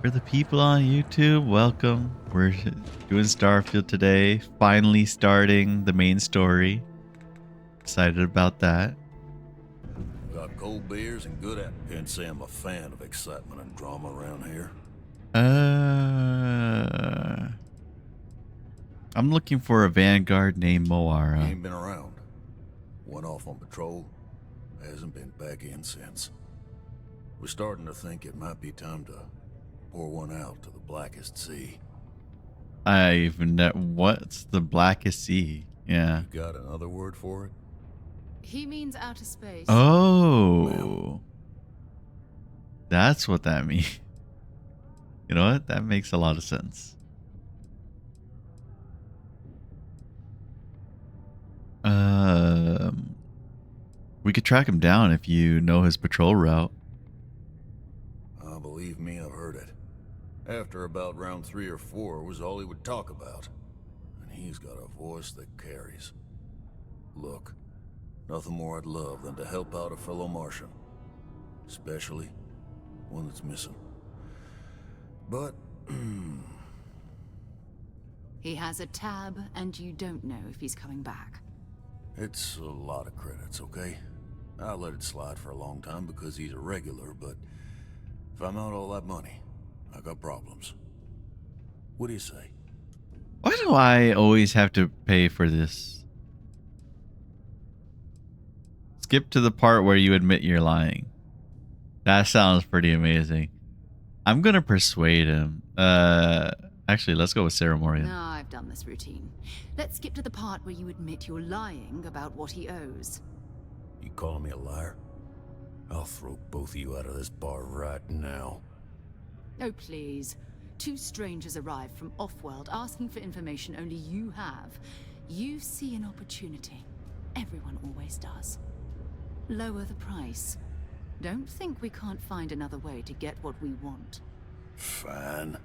For the people on YouTube, welcome. We're doing Starfield today. Finally starting the main story. Excited about that. Got cold beers and good at. Can't say I'm a fan of excitement and drama around here. I'm looking for a vanguard named He Moara. ain't been around. Went off on patrol. Hasn't been back in since. We're starting to think it might be time to pour one out to the blackest sea. What's the blackest sea? Yeah. You got another word for it? He means outer space. Oh. That's what that means. You know what? That makes a lot of sense. We could track him down if you know his patrol route. Believe me, I've heard it. After about round 3 or 4 was all he would talk about. And he's got a voice that carries. Look, nothing more I'd love than to help out a fellow Martian. Especially one that's missing. But, He has a tab, and you don't know if he's coming back. it's a lot of credits, okay? I let it slide for a long time because he's a regular, but if I'm out all that money, I got problems. What do you say? Why do I always have to pay for this? Skip to the part where you admit you're lying. That sounds pretty amazing. I'm gonna persuade him. Actually, let's go with Sarah Morgan. No, I've done this routine. Let's skip to the part where you admit you're lying about what he owes. You calling me a liar? I'll throw both of you out of this bar right now. Oh, please. 2 strangers arrive from off-world asking for information only you have. You see an opportunity. Everyone always does. Lower the price. Don't think we can't find another way to get what we want. Fine.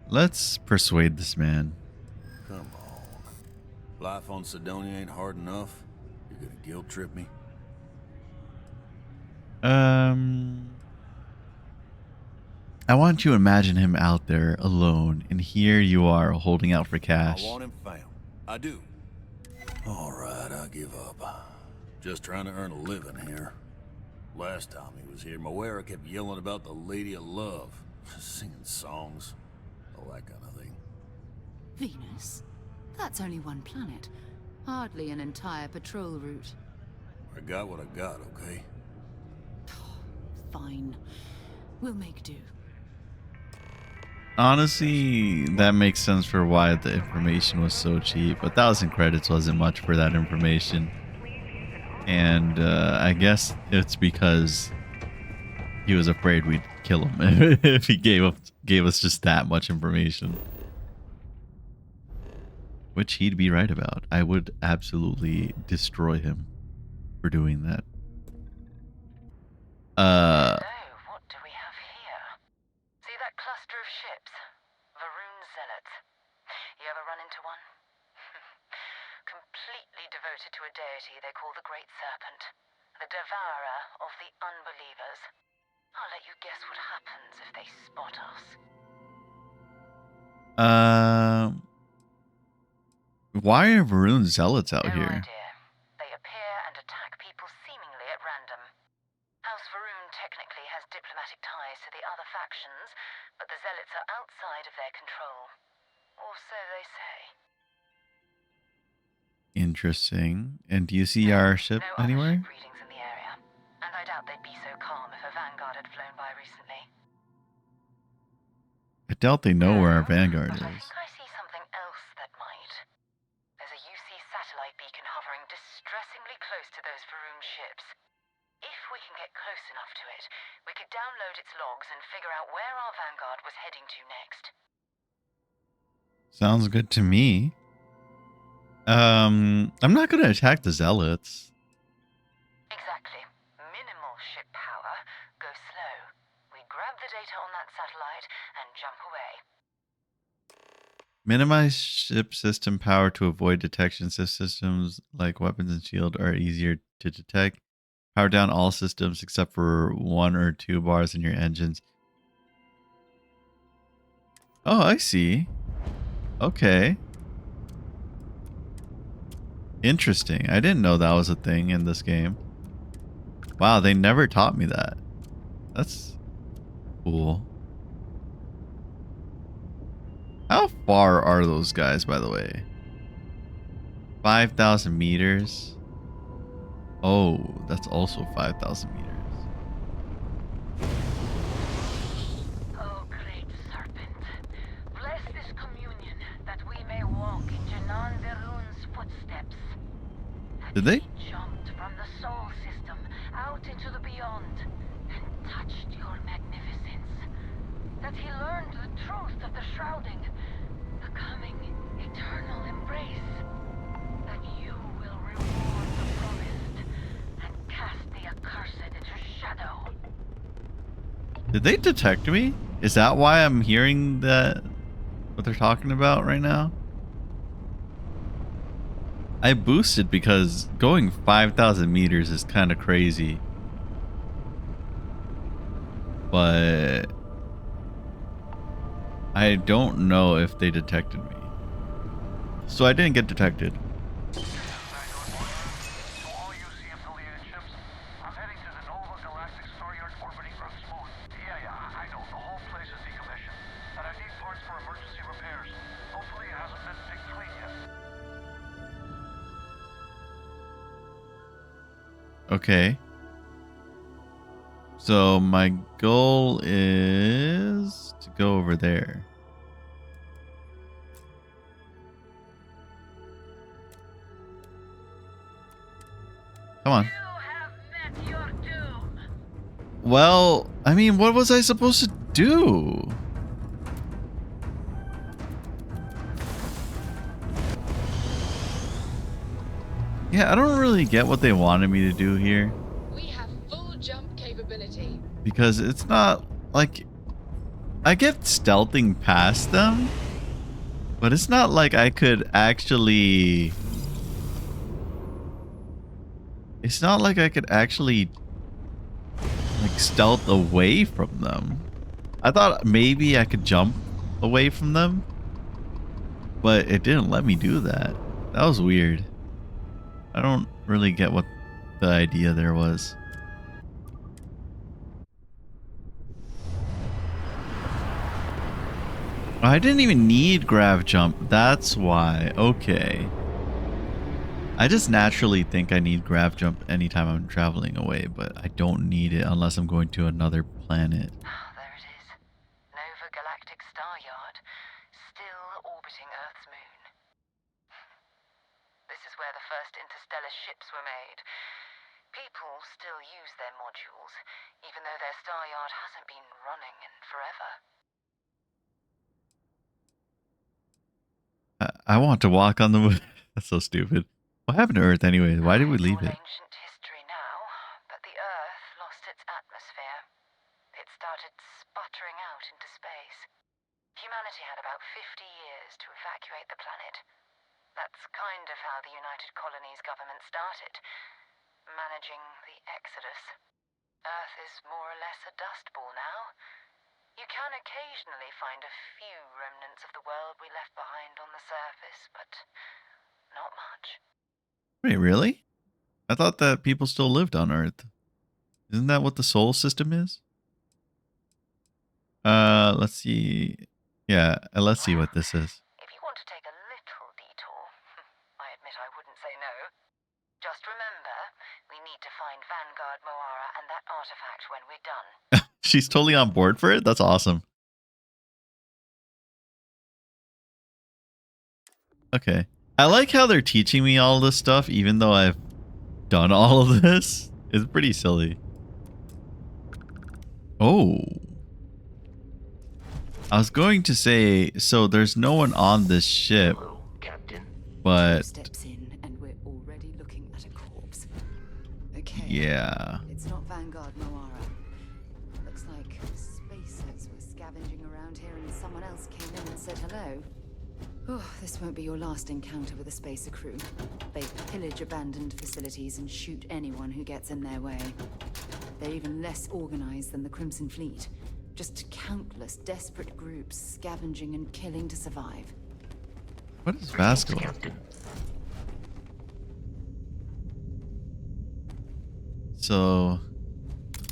Let's persuade this man. Come on. Life on Sidonia ain't hard enough. You're gonna guilt trip me? I want you to imagine him out there alone, and here you are holding out for cash. I want him found. I do. Alright, I give up. Just trying to earn a living here. Last time he was here, Moara kept yelling about the Lady of Love. Singing songs. All that kind of thing. Venus? That's only one planet. Hardly an entire patrol route. I got what I got, okay? Fine. We'll make do. Honestly, that makes sense for why the information was so cheap. 1,000 credits wasn't much for that information. And I guess it's because he was afraid we'd kill him if he gave us just that much information. Which he'd be right about. I would absolutely destroy him for doing that. So, what do we have here? See that cluster of ships? Varun Zealots. You ever run into one? Completely devoted to a deity they call the Great Serpent. The devourer of the unbelievers. I'll let you guess what happens if they spot us. Why are Varun zealots out No here? idea. They appear and attack people seemingly at random. House Varun technically has diplomatic ties to the other factions, but the zealots are outside of their control. Or so they say. Interesting. And do you see our ship No other anywhere? ship readings in the area, and I doubt they'd be so calm if a vanguard had flown by recently. I doubt they know where our No, vanguard but I is. think I see something else that might. There's a UC satellite beacon hovering distressingly close to those Varun ships. If we can get close enough to it, we could download its logs and figure out where our vanguard was heading to next. Sounds good to me. I'm not gonna attack the zealots. Exactly. Minimal ship power. Go slow. We grab the data on that satellite and jump away. Minimize ship system power to avoid detection systems like weapons and shield are easier to detect. Power down all systems except for 1 or 2 bars in your engines. Oh, I see. Okay. Interesting. I didn't know that was a thing in this game. Wow, they never taught me that. That's cool. How far are those guys, by the way? 5,000 meters. Oh, that's also 5,000 meters. Oh, great serpent, bless this communion that we may walk in Janan Verun's footsteps. That Did they? he jumped from the soul system out into the beyond and touched your magnificence. That he learned the truth of the shrouding, the coming eternal embrace. That you will reward the promised and cast the accursed into shadow. Did they detect me? Is that why I'm hearing that? What they're talking about right now? I boosted because going 5,000 meters is kind of crazy. But I don't know if they detected me. So I didn't get detected. Okay. So my goal is to go over there. Come on. You have met your doom. Well, I mean, what was I supposed to do? Yeah, I don't really get what they wanted me to do here. We have full jump capability. Because it's not like I get stealthing past them, but it's not like I could actually. It's not like I could actually like stealth away from them. I thought maybe I could jump away from them, but it didn't let me do that. That was weird. I don't really get what the idea there was. I didn't even need grav jump. That's why. Okay. I just naturally think I need grav jump anytime I'm traveling away, but I don't need it unless I'm going to another planet. There it is. Nova Galactic Star Yard, still orbiting Earth's moon. This is where the first interstellar ships were made. People still use their modules, even though their star yard hasn't been running in forever. I want to walk on the moon. That's so stupid. What happened to Earth anyway? Why did we It's leave all it? ancient history now, but the Earth lost its atmosphere. It started sputtering out into space. Humanity had about 50 years to evacuate the planet. That's kind of how the United Colonies government started, managing the exodus. Earth is more or less a dust ball now. You can occasionally find a few remnants of the world we left behind on the surface, but not much. Wait, really? I thought that people still lived on Earth. Isn't that what the solar system is? Let's see. Yeah, let's see what this is. If you want to take a little detour, I admit I wouldn't say no. Just remember, we need to find Vanguard Moara and that artifact when we're done. She's totally on board for it? That's awesome. Okay. I like how they're teaching me all this stuff, even though I've done all of this. It's pretty silly. Oh. I was going to say, so there's no one on this ship, Hello, Captain. but Steps in, and we're already looking at a corpse. Okay. yeah. It's not Vanguard Moara. Looks like spacers were scavenging around here and someone else came in and said hello. Oh, this won't be your last encounter with a spacer crew. They pillage abandoned facilities and shoot anyone who gets in their way. They're even less organized than the Crimson Fleet. Just countless desperate groups scavenging and killing to survive. What is Vascular? So,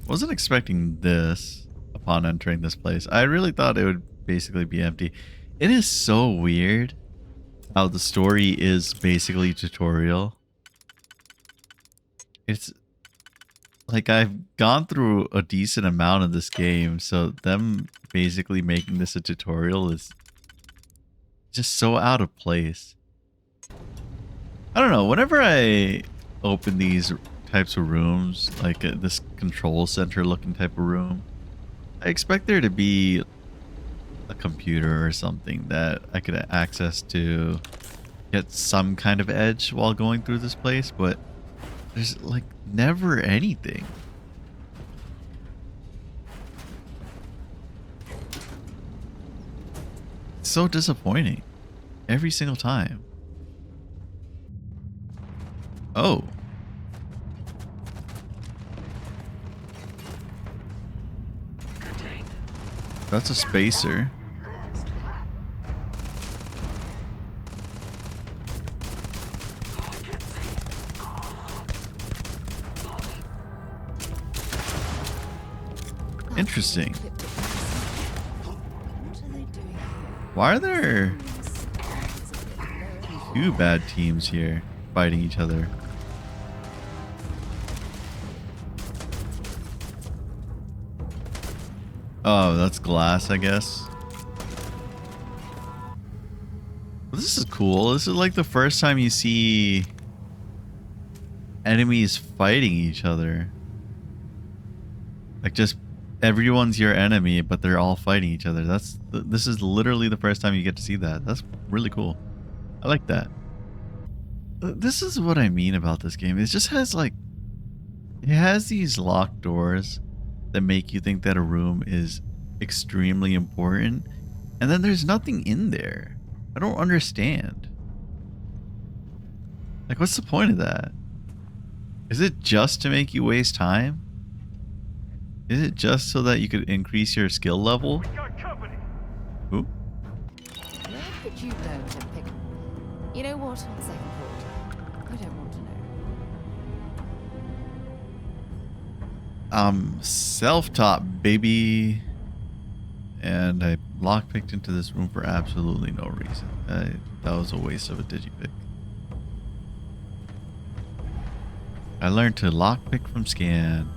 wasn't expecting this upon entering this place. I really thought it would basically be empty. It is so weird how the story is basically tutorial. It's like I've gone through a decent amount of this game, so them basically making this a tutorial is just so out of place. I don't know, whenever I open these types of rooms, like this control center looking type of room, I expect there to be a computer or something that I could access to get some kind of edge while going through this place, but there's like never anything. It's so disappointing every single time. Oh. That's a spacer. Interesting. Why are there two bad teams here fighting each other? Oh, that's glass, I guess. Well, this is cool. This is like the first time you see enemies fighting each other. Like just everyone's your enemy, but they're all fighting each other. This is literally the first time you get to see that. That's really cool. I like that. This is what I mean about this game. It just has like, it has these locked doors that make you think that a room is extremely important, and then there's nothing in there. I don't understand. Like, what's the point of that? Is it just to make you waste time? Is it just so that you could increase your skill level? Who? Where could you go to pick? You know what? On second thought, I don't want to know. Self-taught, baby. And I lockpicked into this room for absolutely no reason. That was a waste of a digipick. I learned to lockpick from scan.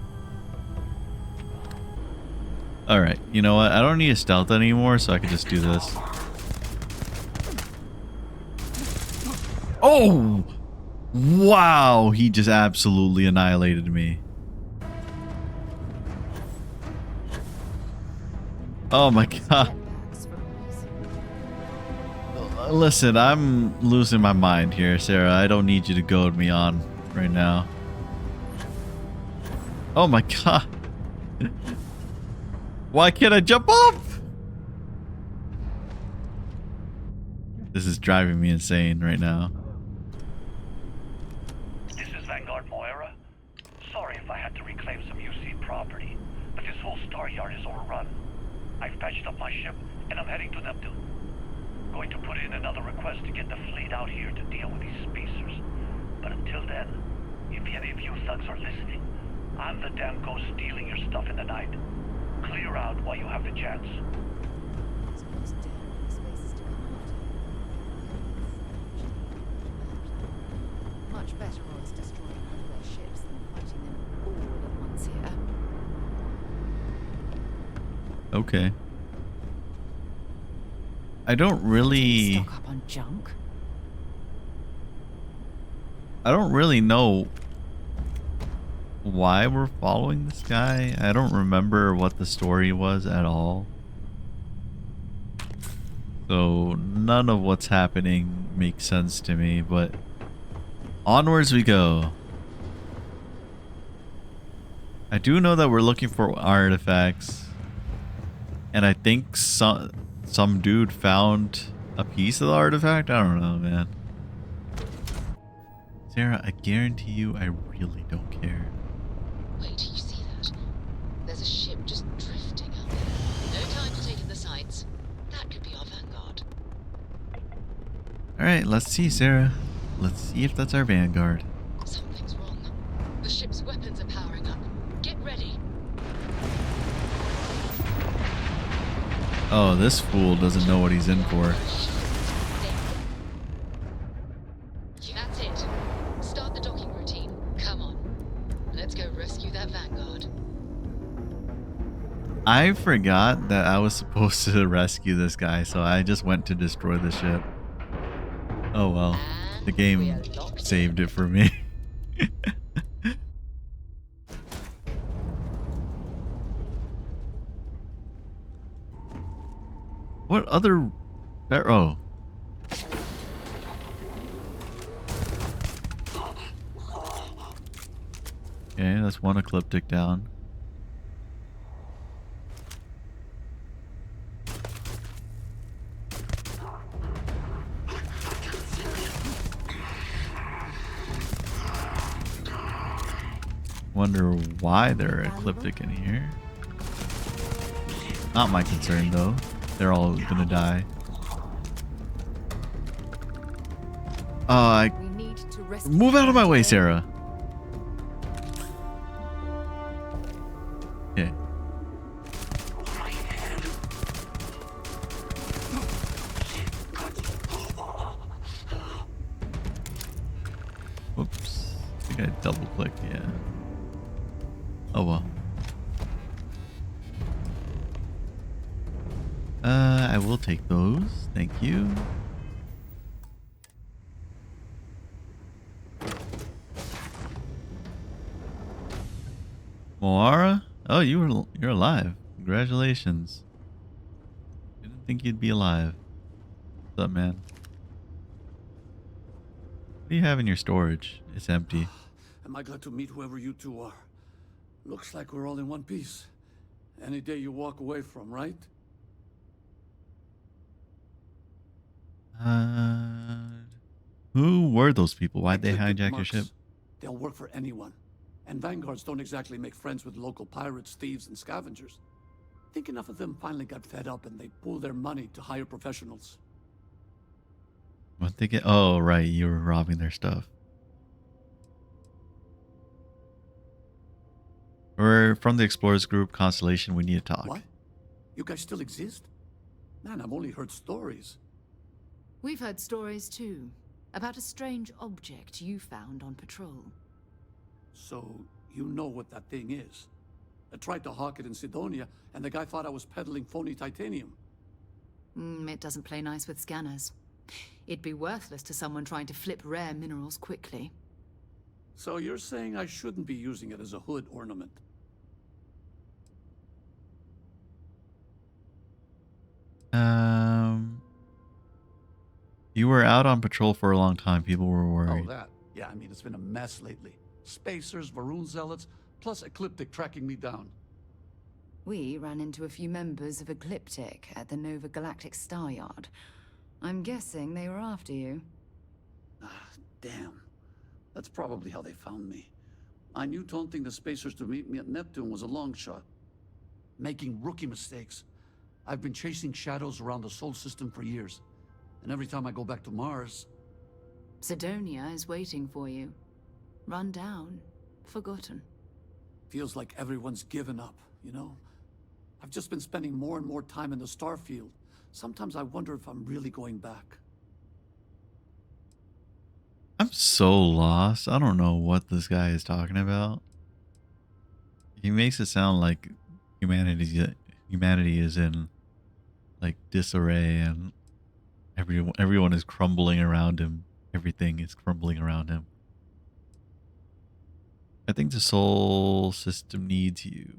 Alright, you know what? I don't need a stealth anymore, so I can just do this. Oh! Wow! He just absolutely annihilated me. Oh my god. Listen, I'm losing my mind here, Sarah. I don't need you to goad me on right now. Oh my god. Why can't I jump off? This is driving me insane right now. This is Vanguard Moira. Sorry if I had to reclaim some UC property, but this whole star yard is overrun. I've patched up my ship, and I'm heading to Neptune. Going to put in another request to get the fleet out here to deal with these spacers. But until then, if any of you thugs are listening, I'm the damn ghost stealing your stuff in the night. Clear out while you have the chance. Much better odds destroying one of their ships than fighting them all at once here. Okay. I don't really... Stock up on junk. I don't really know why we're following this guy. I don't remember what the story was at all. So none of what's happening makes sense to me, but onwards we go. I do know that we're looking for artifacts, and I think some dude found A piece of the artifact? I don't know, man. Sarah, I guarantee you I really don't care. Wait, you see that? There's a ship just drifting out there. No time to take in the sights. That could be our vanguard. Alright, let's see, Sarah. Let's see if that's our vanguard. Something's wrong. The ship's weapons are powering up. Get ready. Oh, this fool doesn't know what he's in for. That's it. Start the docking routine. Come on. Let's go rescue that vanguard. I forgot that I was supposed to rescue this guy, so I just went to destroy the ship. Oh well. The game saved it for me. What other... Oh. Okay, that's one ecliptic down. Wonder why they're ecliptic in here. Not my concern though. They're all gonna die. We need to rescue Move out of my way, today. Sarah. Okay. Whoops. I think I double clicked, yeah. Oh well. I will take those. Thank you. Moara? Oh, you're alive. Congratulations. Didn't think you'd be alive. What's up, man? What do you have in your storage? It's empty. Am I glad to meet whoever you two are? Looks like we're all in one piece. Any day you walk away from, right? Who were those people? Why'd they Eclectic hijack your mercs. ship? They'll work for anyone. And vanguards don't exactly make friends with local pirates, thieves, and scavengers. Think enough of them finally got fed up and they pooled their money to hire professionals. What they get? Oh, right. You were robbing their stuff. We're from the Explorers Group Constellation. We need to talk. What? You guys still exist? Man, I've only heard stories. We've heard stories too about a strange object you found on patrol. So, you know what that thing is. I tried to hawk it in Sidonia, and the guy thought I was peddling phony titanium. It doesn't play nice with scanners. It'd be worthless to someone trying to flip rare minerals quickly. So you're saying I shouldn't be using it as a hood ornament? You were out on patrol for a long time. People were worried. Oh, that. Yeah, I mean, it's been a mess lately. Spacers, Varun zealots, plus Ecliptic tracking me down. We ran into a few members of Ecliptic at the Nova Galactic Star Yard. I'm guessing they were after you. Ah, damn. That's probably how they found me. I knew taunting the Spacers to meet me at Neptune was a long shot. Making rookie mistakes. I've been chasing shadows around the Sol system for years. And every time I go back to Mars... Sidonia is waiting for you. Run down. Forgotten. Feels like everyone's given up, you know? I've just been spending more and more time in the Starfield. Sometimes I wonder if I'm really going back. I'm so lost. I don't know what this guy is talking about. He makes it sound like humanity is in like disarray and everyone is crumbling around him. Everything is crumbling around him. I think the Sol system needs you.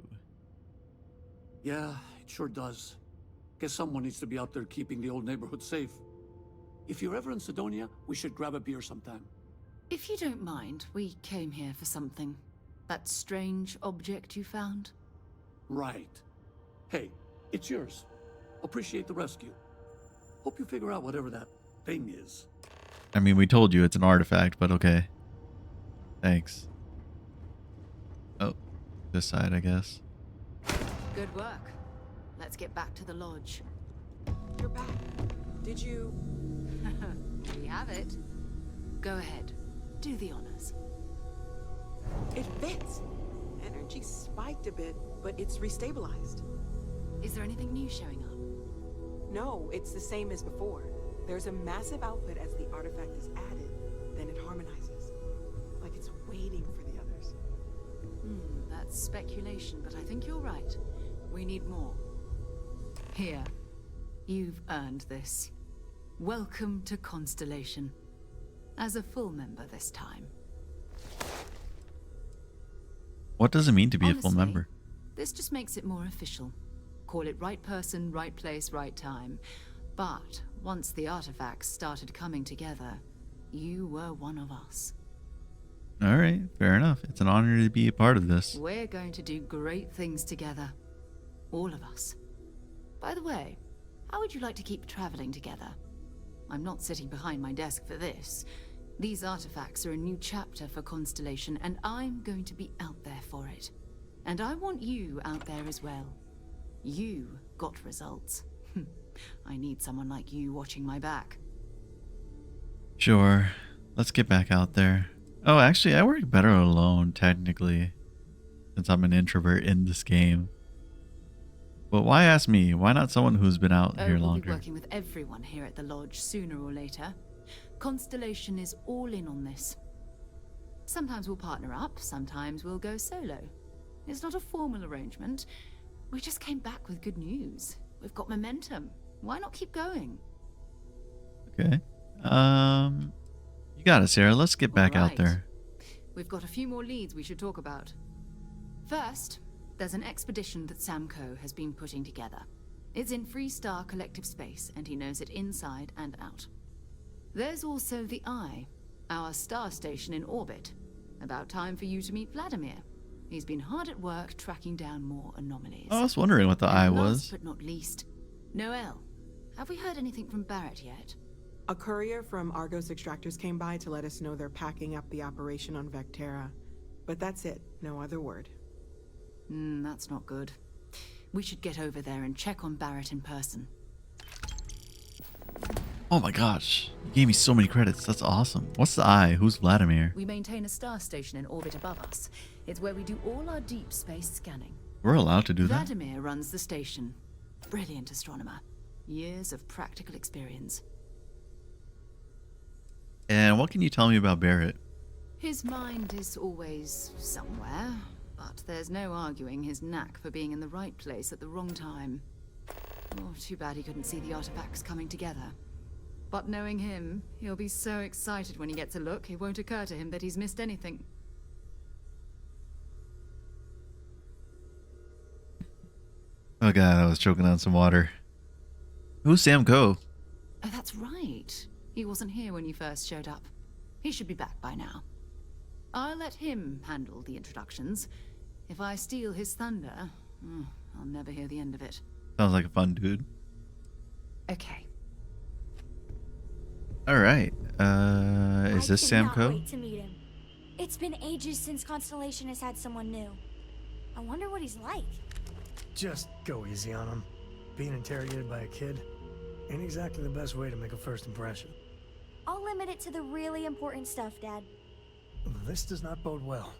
Yeah, it sure does. Guess someone needs to be out there keeping the old neighborhood safe. If you're ever in Sidonia, we should grab a beer sometime. If you don't mind, we came here for something. That strange object you found? Right. Hey, it's yours. Appreciate the rescue. Hope you figure out whatever that thing is. I mean, we told you it's an artifact, but okay. Thanks. Oh, this side, I guess. Good work. Let's get back to the lodge. You're back. Did you... We have it. Go ahead. Do the honors. It fits. Energy spiked a bit, but it's restabilized. Is there anything new showing up? No, it's the same as before. There's a massive output as the artifact is added, then it harmonizes. Like it's waiting for the others. That's speculation, but I think you're right. We need more. Here. You've earned this. Welcome to Constellation. As a full member this time. What does it mean to be a full Honestly, member? This just makes it more official. Call it right person, right place, right time. But once the artifacts started coming together, you were one of us. All right, fair enough. It's an honor to be a part of this. We're going to do great things together. All of us. By the way, how would you like to keep traveling together? I'm not sitting behind my desk for this. These artifacts are a new chapter for Constellation, and I'm going to be out there for it. And I want you out there as well. You got results. I need someone like you watching my back. Sure. Let's get back out there. Oh, actually, I work better alone, technically. Since I'm an introvert in this game. But why ask me? Why not someone who's been out here We'll be longer? working with everyone here at the lodge sooner or later. Constellation is all in on this. Sometimes we'll partner up, sometimes we'll go solo. It's not a formal arrangement. We just came back with good news. We've got momentum. Why not keep going? Okay. You got it, Sarah. Let's get back out Alright. there. We've got a few more leads we should talk about. First, there's an expedition that Samco has been putting together. It's in Freestar Collective Space, and he knows it inside and out. There's also the Eye, our star station in orbit. About time for you to meet Vladimir. He's been hard at work tracking down more anomalies. I was wondering what the eye And was. last but not least, Noel. Have we heard anything from Barrett yet? A courier from Argos Extractors came by to let us know they're packing up the operation on Vectera. But that's it, no other word. That's not good. We should get over there and check on Barrett in person. Oh my gosh. You gave me so many credits. That's awesome. What's the eye? Who's Vladimir? We maintain a star station in orbit above us. It's where we do all our deep space scanning. We're allowed to do that? Vladimir runs the station. Brilliant astronomer. Years of practical experience. And what can you tell me about Barrett? His mind is always somewhere, but there's no arguing his knack for being in the right place at the wrong time. Oh, too bad he couldn't see the artifacts coming together. But knowing him, he'll be so excited when he gets a look, it won't occur to him that he's missed anything. Oh god, I was choking on some water. Who's Sam Coe? Oh, that's right. He wasn't here when you first showed up. He should be back by now. I'll let him handle the introductions. If I steal his thunder, I'll never hear the end of it. Sounds like a fun dude. Okay. Alright. Is this Sam I Coe? cannot wait to meet him. It's been ages since Constellation has had someone new. I wonder what he's like. Just go easy on him. Being interrogated by a kid ain't exactly the best way to make a first impression. I'll limit it to the really important stuff, Dad. This does not bode well.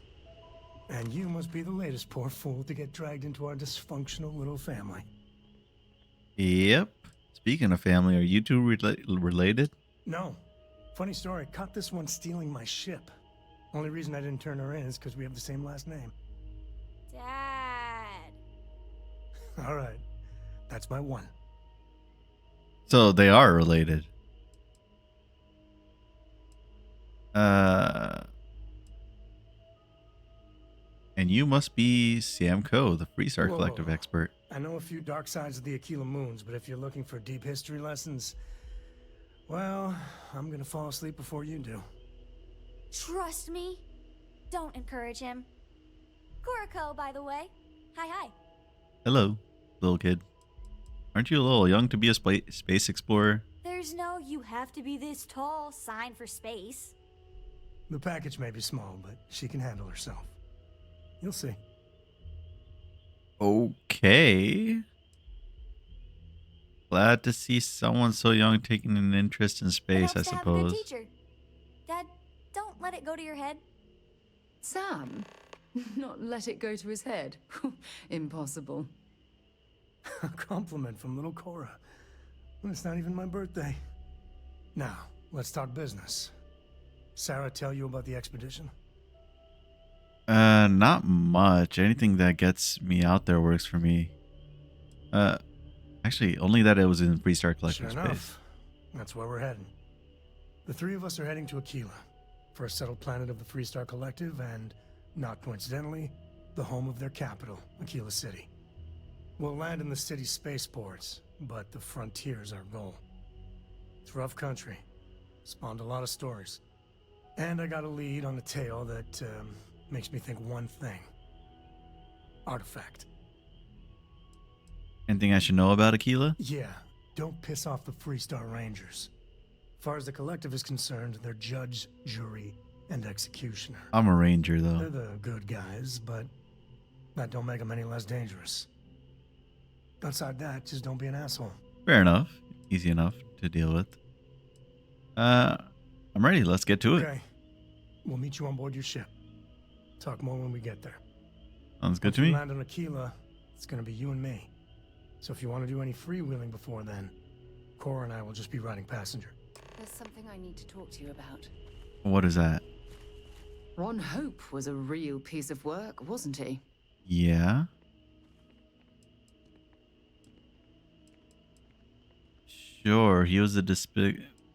And you must be the latest poor fool to get dragged into our dysfunctional little family. Yep. Speaking of family, are you two related? No. Funny story, caught this one stealing my ship. Only reason I didn't turn her in is because we have the same last name. Dad. Alright. That's my one. So they are related. And you must be Sam Coe, the Freestar Whoa. Collective expert. I know a few dark sides of the Aquila Moons, but if you're looking for deep history lessons, well, I'm gonna fall asleep before you do. Trust me. Don't encourage him. Kuriko, by the way. Hi. Hello, little kid. Aren't you a little young to be a space explorer? There's no "you have to be this tall" sign for space. The package may be small, but she can handle herself. You'll see. Okay. Glad to see someone so young taking an interest in It space, I helps to have a good suppose. teacher. Dad, don't let it go to your head. Sam? Not let it go to his head? Impossible. A compliment from little Cora. Well, it's not even my birthday. Now, let's talk business. Sarah tell you about the expedition? Not much. Anything that gets me out there works for me. Actually, only that it was in Freestar Collective Sure space. enough. That's where we're heading. The three of us are heading to Aquila, first settled planet of the Freestar Collective, and, not coincidentally, the home of their capital, Aquila City. We'll land in the city's spaceports, but the frontier's our goal. It's rough country. Spawned a lot of stories. And I got a lead on a tale that makes me think one thing. Artifact. Anything I should know about Aquila? Yeah, don't piss off the Freestar Rangers. As far as the Collective is concerned, they're judge, jury, and executioner. I'm a ranger, They're though. the good guys, but that don't make them any less dangerous. Outside that, just don't be an asshole. Fair enough. Easy enough to deal with. I'm ready. Let's get to it. Okay, we'll meet you on board your ship. Talk more when we get there. Sounds good Once to we me. land on Aquila, it's gonna be you and me. So if you want to do any freewheeling before then, Cora and I will just be riding passenger. There's something I need to talk to you about. What is that? Ron Hope was a real piece of work, wasn't he? Yeah. Sure, he was a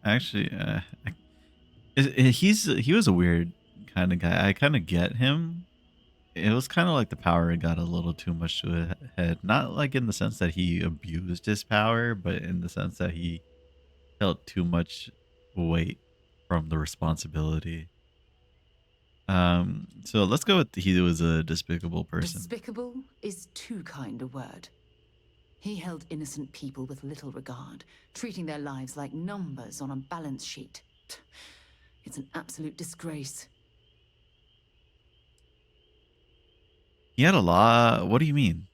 Actually, he was a weird kind of guy. I kind of get him. It was kind of like the power got a little too much to his head. Not like in the sense that he abused his power, but in the sense that he felt too much weight from the responsibility. So let's go with he was a despicable person. Despicable is too kind a word. He held innocent people with little regard, treating their lives like numbers on a balance sheet. It's an absolute disgrace. He had a lot. What do you mean?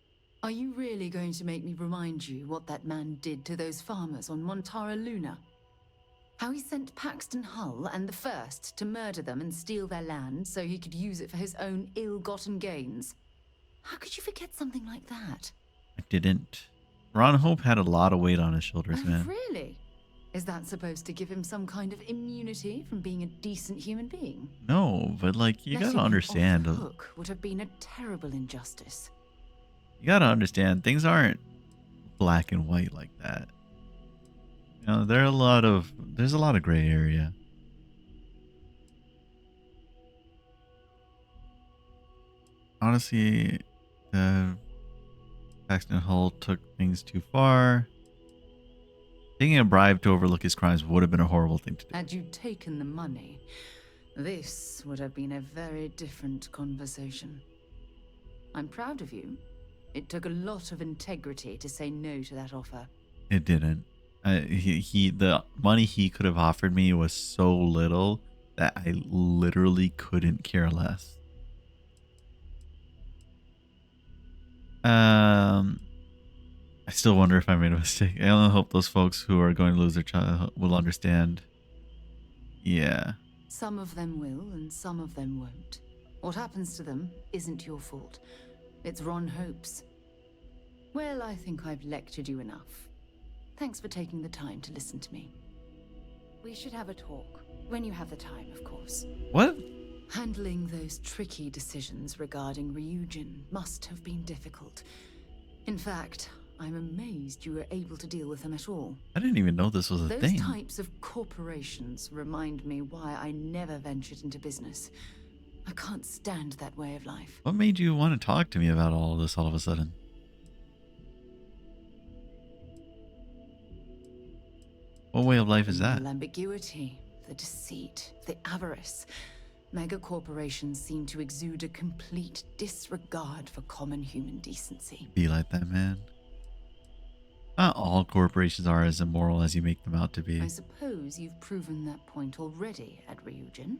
Are you really going to make me remind you what that man did to those farmers on Montara Luna? How he sent Paxton Hull and the First to murder them and steal their land so he could use it for his own ill-gotten gains? How could you forget something like that? I didn't. Ron Hope had a lot of weight on his shoulders, Oh, man. really? Is that supposed to give him some kind of immunity from being a decent human being? No, but like you Letting gotta him understand. off the hook would have been a terrible injustice. You gotta understand. Things aren't black and white like that. You know, there's a lot of gray area. Honestly, Paxton Hull took things too far. Taking a bribe to overlook his crimes would have been a horrible thing to do. Had you taken the money, this would have been a very different conversation. I'm proud of you. It took a lot of integrity to say no to that offer. It didn't. The money he could have offered me was so little that I literally couldn't care less. I still wonder if I made a mistake. I only hope those folks who are going to lose their child will understand. Yeah. Some of them will, and some of them won't. What happens to them isn't your fault. It's Ron Hope's. Well, I think I've lectured you enough. Thanks for taking the time to listen to me. We should have a talk. When you have the time, of course. What? Handling those tricky decisions regarding Ryujin must have been difficult. In fact, I'm amazed you were able to deal with them at all. I didn't even know this was a Those thing. types of corporations remind me why I never ventured into business. I can't stand that way of life. What made you want to talk to me about all of this all of a sudden? What way of life is that? The ambiguity, the deceit, the avarice. Mega corporations seem to exude a complete disregard for common human decency. Be like that, man. Not all corporations are as immoral as you make them out to I be. suppose you've proven that point already at Ryujin.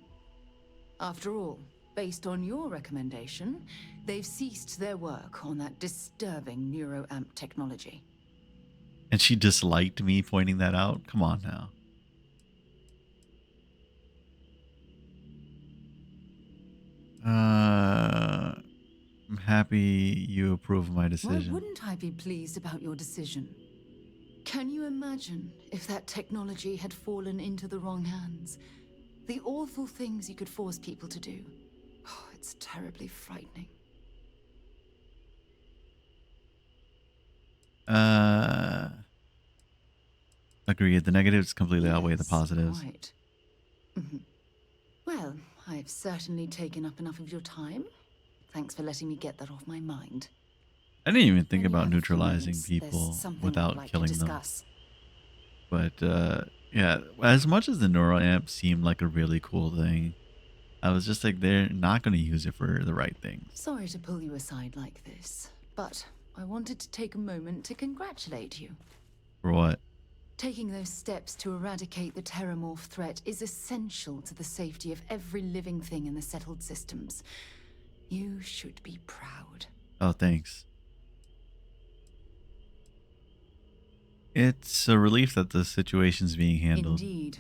After all, based on your recommendation, they've ceased their work on that disturbing neuroamp technology. And she disliked me pointing that out? Come on now. I'm happy you approve of my Why decision. wouldn't I be pleased about your decision? Can you imagine if that technology had fallen into the wrong hands? The awful things you could force people to do. Oh, it's terribly frightening. Agreed. The negatives completely outweigh the Yes, positives. quite. Mhm. Well, I've certainly taken up enough of your time. Thanks for letting me get that off my mind. I didn't even think When you about have a few neutralizing moments, there's people something I'd without like to killing them. discuss. But yeah, as much as the neural amp seemed like a really cool thing, I was just like, they're not going to use it for the right things. Sorry to pull you aside like this, but I wanted to take a moment to congratulate you. For what? Taking those steps to eradicate the Terramorph threat is essential to the safety of every living thing in the settled systems. You should be proud. Oh, thanks. It's a relief that the situation's being handled. Indeed.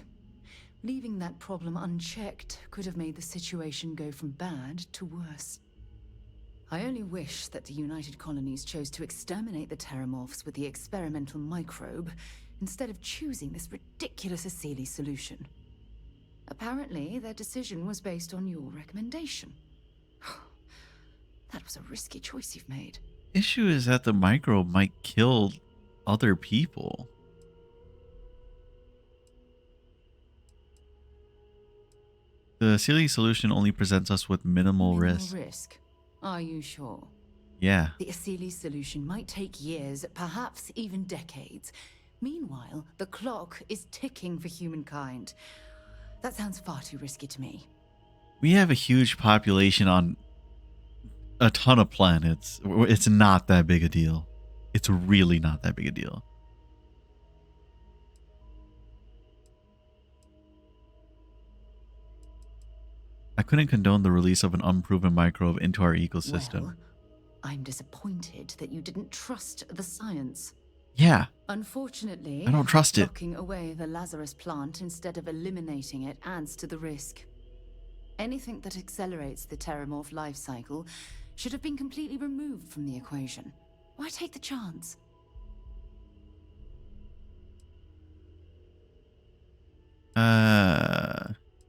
Leaving that problem unchecked could have made the situation go from bad to worse. I only wish that the United Colonies chose to exterminate the Terramorphs with the experimental microbe instead of choosing this ridiculous Asili solution. Apparently, their decision was based on your recommendation. That was a risky choice you've made. Issue is that the microbe might kill other people. The Asili solution only presents us with minimal risk. Are you sure? Yeah. The Asili solution might take years, perhaps even decades. Meanwhile, the clock is ticking for humankind. That sounds far too risky to me. We have a huge population on a ton of planets. It's not that big a deal. It's really not that big a deal. I couldn't condone the release of an unproven microbe into our ecosystem. Well, I'm disappointed that you didn't trust the science. Yeah. Unfortunately, I don't trust it. locking away the Lazarus plant instead of eliminating it adds to the risk. Anything that accelerates the Terramorph life cycle should have been completely removed from the equation. Why take the chance?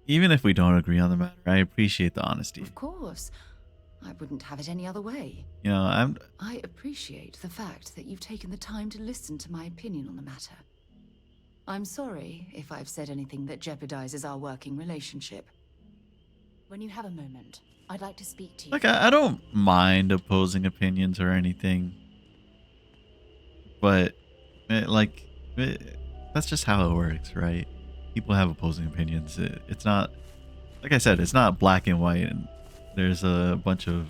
Even if we don't agree on the matter, I appreciate the honesty. Of course. I wouldn't have it any other way. You know, I appreciate the fact that you've taken the time to listen to my opinion on the matter. I'm sorry if I've said anything that jeopardizes our working relationship. When you have a moment, I'd like to speak to you. Like, I don't mind opposing opinions or anything. But, that's just how it works, right? People have opposing opinions. It's not, like I said, it's not black and white, and there's a bunch of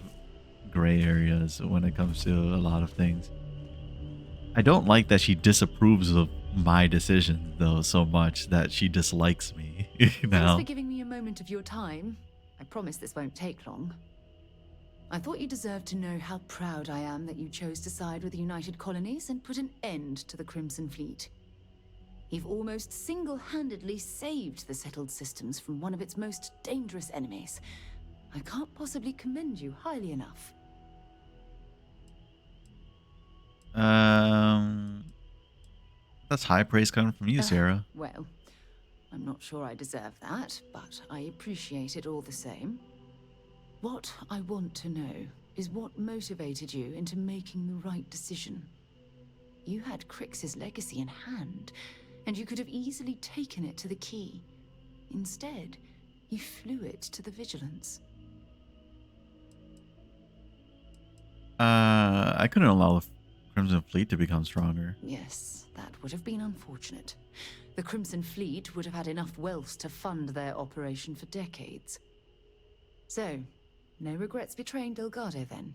gray areas when it comes to a lot of things. I don't like that she disapproves of my decision, though, so much that she dislikes me. Thanks for giving me a moment of your time. I promise this won't take long. I thought you deserved to know how proud I am that you chose to side with the United Colonies and put an end to the Crimson Fleet. You've almost single-handedly saved the settled systems from one of its most dangerous enemies. I can't possibly commend you highly enough. That's high praise coming from you, Sarah. Well, I'm not sure I deserve that, but I appreciate it all the same. What I want to know is what motivated you into making the right decision. You had Crix's legacy in hand, and you could have easily taken it to the key. Instead, you flew it to the Vigilance. I couldn't allow the Crimson Fleet to become stronger. Yes, that would have been unfortunate. The Crimson Fleet would have had enough wealth to fund their operation for decades. So, no regrets betraying Delgado then?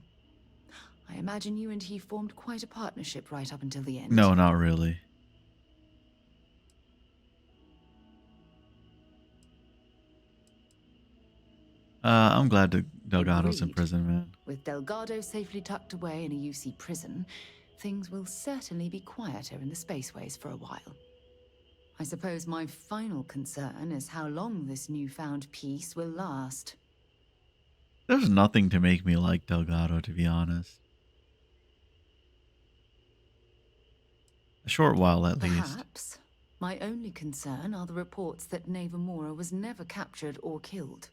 I imagine you and he formed quite a partnership right up until the end. No, not really. I'm glad that Delgado's in Agreed. prison, man. With Delgado safely tucked away in a UC prison, things will certainly be quieter in the spaceways for a while. I suppose my final concern is how long this newfound peace will last. There's nothing to make me like Delgado, to be honest. A short while, at least. Perhaps. My only concern are the reports that Navarmora was never captured or killed.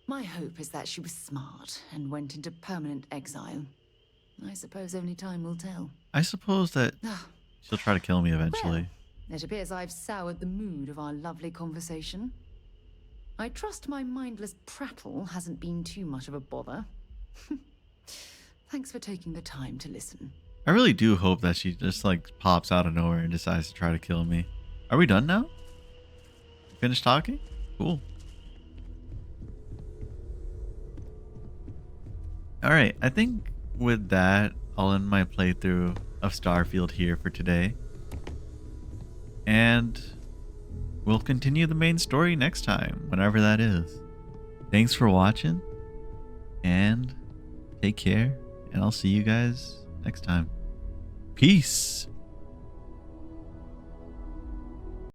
My hope is that she was smart and went into permanent exile. I suppose only time will tell. I suppose that she'll try to kill me eventually. Well, it appears I've soured the mood of our lovely conversation. I trust my mindless prattle hasn't been too much of a bother. Thanks for taking the time to listen. I really do hope that she just like pops out of nowhere and decides to try to kill me. Are we done now? Finished talking? Cool. Alright, I think with that, I'll end my playthrough of Starfield here for today. And we'll continue the main story next time, whenever that is. Thanks for watching, and take care, and I'll see you guys next time. Peace.